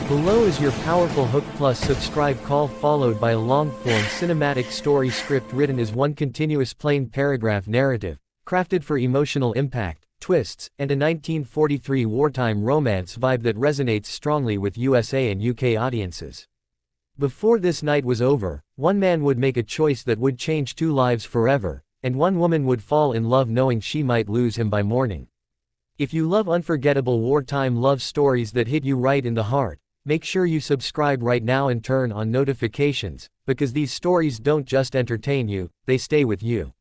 Below is your powerful hook plus subscribe call followed by a long-form cinematic story script written as one continuous plain paragraph narrative, crafted for emotional impact, twists, and a 1943 wartime romance vibe that resonates strongly with USA and UK audiences. Before this night was over, one man would make a choice that would change two lives forever, and one woman would fall in love knowing she might lose him by morning. If you love unforgettable wartime love stories that hit you right in the heart, make sure you subscribe right now and turn on notifications, because these stories don't just entertain you, they stay with you.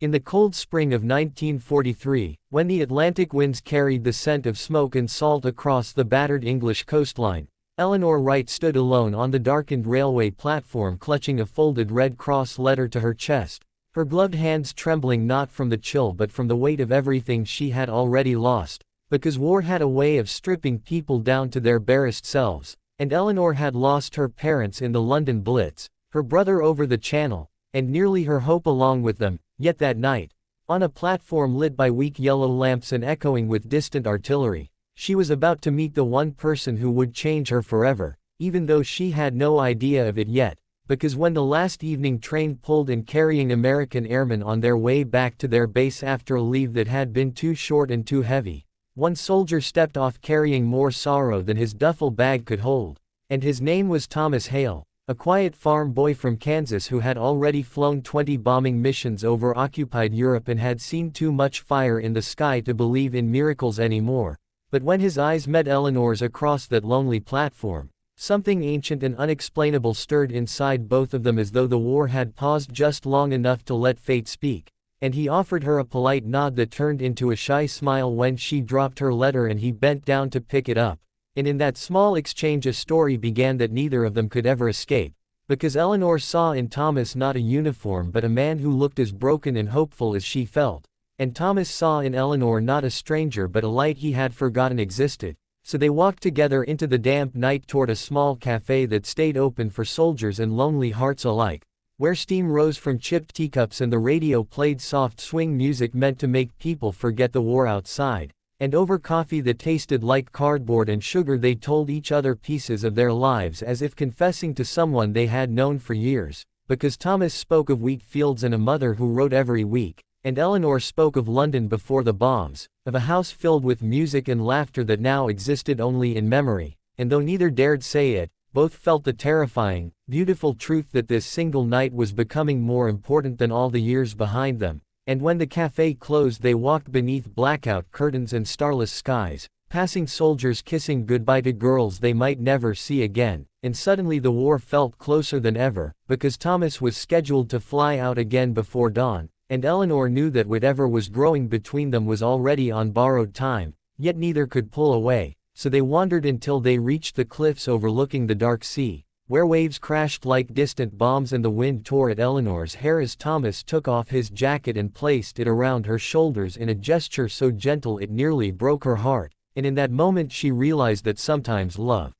In the cold spring of 1943, when the Atlantic winds carried the scent of smoke and salt across the battered English coastline, Eleanor Wright stood alone on the darkened railway platform clutching a folded Red Cross letter to her chest, her gloved hands trembling not from the chill but from the weight of everything she had already lost, because war had a way of stripping people down to their barest selves, and Eleanor had lost her parents in the London Blitz, her brother over the Channel, and nearly her hope along with them, yet that night, on a platform lit by weak yellow lamps and echoing with distant artillery, she was about to meet the one person who would change her forever, even though she had no idea of it yet, because when the last evening train pulled in carrying American airmen on their way back to their base after a leave that had been too short and too heavy, one soldier stepped off carrying more sorrow than his duffel bag could hold, and his name was Thomas Hale, a quiet farm boy from Kansas who had already flown 20 bombing missions over occupied Europe and had seen too much fire in the sky to believe in miracles anymore. But when his eyes met Eleanor's across that lonely platform, something ancient and unexplainable stirred inside both of them as though the war had paused just long enough to let fate speak. And he offered her a polite nod that turned into a shy smile when she dropped her letter and he bent down to pick it up. And in that small exchange a story began that neither of them could ever escape, because Eleanor saw in Thomas not a uniform but a man who looked as broken and hopeful as she felt, and Thomas saw in Eleanor not a stranger but a light he had forgotten existed. So they walked together into the damp night toward a small cafe that stayed open for soldiers and lonely hearts alike, where steam rose from chipped teacups and the radio played soft swing music meant to make people forget the war outside, and over coffee that tasted like cardboard and sugar they told each other pieces of their lives as if confessing to someone they had known for years, because Thomas spoke of wheat fields and a mother who wrote every week, and Eleanor spoke of London before the bombs, of a house filled with music and laughter that now existed only in memory, and though neither dared say it, both felt the terrifying, beautiful truth that this single night was becoming more important than all the years behind them, and when the cafe closed they walked beneath blackout curtains and starless skies, passing soldiers kissing goodbye to girls they might never see again, and suddenly the war felt closer than ever, because Thomas was scheduled to fly out again before dawn, and Eleanor knew that whatever was growing between them was already on borrowed time, yet neither could pull away. So they wandered until they reached the cliffs overlooking the dark sea, where waves crashed like distant bombs and the wind tore at Eleanor's hair as Thomas took off his jacket and placed it around her shoulders in a gesture so gentle it nearly broke her heart, and in that moment she realized that sometimes love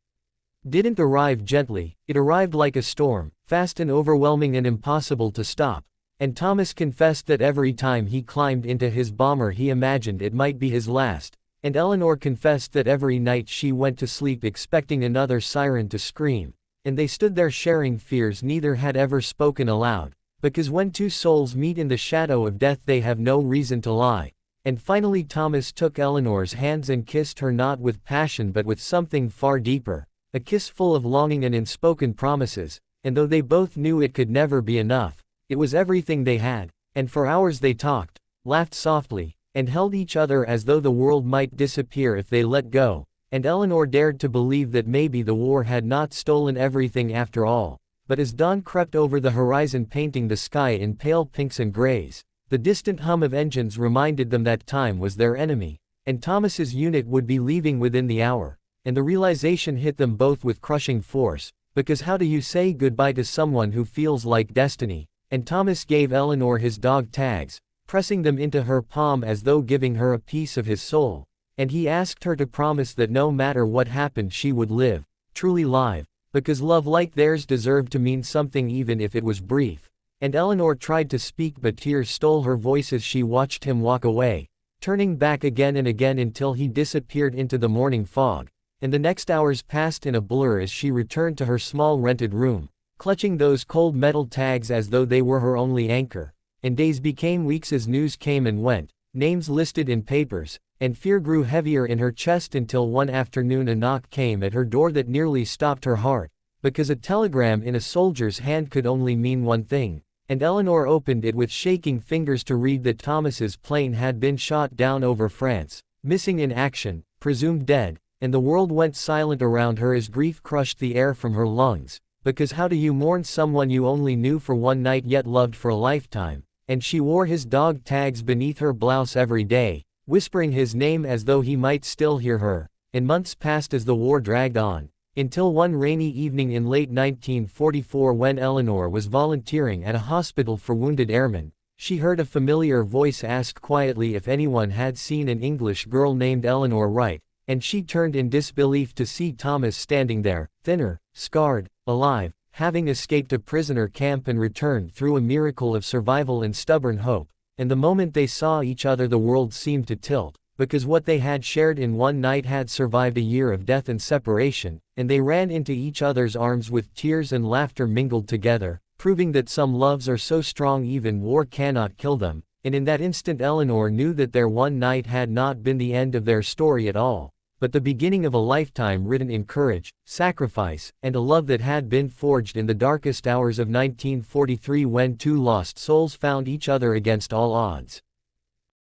didn't arrive gently, it arrived like a storm, fast and overwhelming and impossible to stop, and Thomas confessed that every time he climbed into his bomber he imagined it might be his last. And Eleanor confessed that every night she went to sleep expecting another siren to scream, and they stood there sharing fears neither had ever spoken aloud, because when two souls meet in the shadow of death they have no reason to lie. And finally Thomas took Eleanor's hands and kissed her not with passion but with something far deeper, a kiss full of longing and unspoken promises, and though they both knew it could never be enough, it was everything they had, and for hours they talked, laughed softly, and held each other as though the world might disappear if they let go, and Eleanor dared to believe that maybe the war had not stolen everything after all, but as dawn crept over the horizon painting the sky in pale pinks and grays, the distant hum of engines reminded them that time was their enemy, and Thomas's unit would be leaving within the hour, and the realization hit them both with crushing force, because how do you say goodbye to someone who feels like destiny, and Thomas gave Eleanor his dog tags, pressing them into her palm as though giving her a piece of his soul, and he asked her to promise that no matter what happened she would live, truly live, because love like theirs deserved to mean something even if it was brief, and Eleanor tried to speak but tears stole her voice as she watched him walk away, turning back again and again until he disappeared into the morning fog, and the next hours passed in a blur as she returned to her small rented room, clutching those cold metal tags as though they were her only anchor. And days became weeks as news came and went, names listed in papers, and fear grew heavier in her chest until one afternoon a knock came at her door that nearly stopped her heart, because a telegram in a soldier's hand could only mean one thing, and Eleanor opened it with shaking fingers to read that Thomas's plane had been shot down over France, missing in action, presumed dead, and the world went silent around her as grief crushed the air from her lungs, because how do you mourn someone you only knew for one night yet loved for a lifetime? And she wore his dog tags beneath her blouse every day, whispering his name as though he might still hear her, and months passed as the war dragged on, until one rainy evening in late 1944 when Eleanor was volunteering at a hospital for wounded airmen, she heard a familiar voice ask quietly if anyone had seen an English girl named Eleanor Wright, and she turned in disbelief to see Thomas standing there, thinner, scarred, alive, having escaped a prisoner camp and returned through a miracle of survival and stubborn hope. And the moment they saw each other the world seemed to tilt, because what they had shared in one night had survived a year of death and separation, and they ran into each other's arms with tears and laughter mingled together, proving that some loves are so strong even war cannot kill them. And in that instant Eleanor knew that their one night had not been the end of their story at all, but the beginning of a lifetime written in courage, sacrifice, and a love that had been forged in the darkest hours of 1943 when two lost souls found each other against all odds.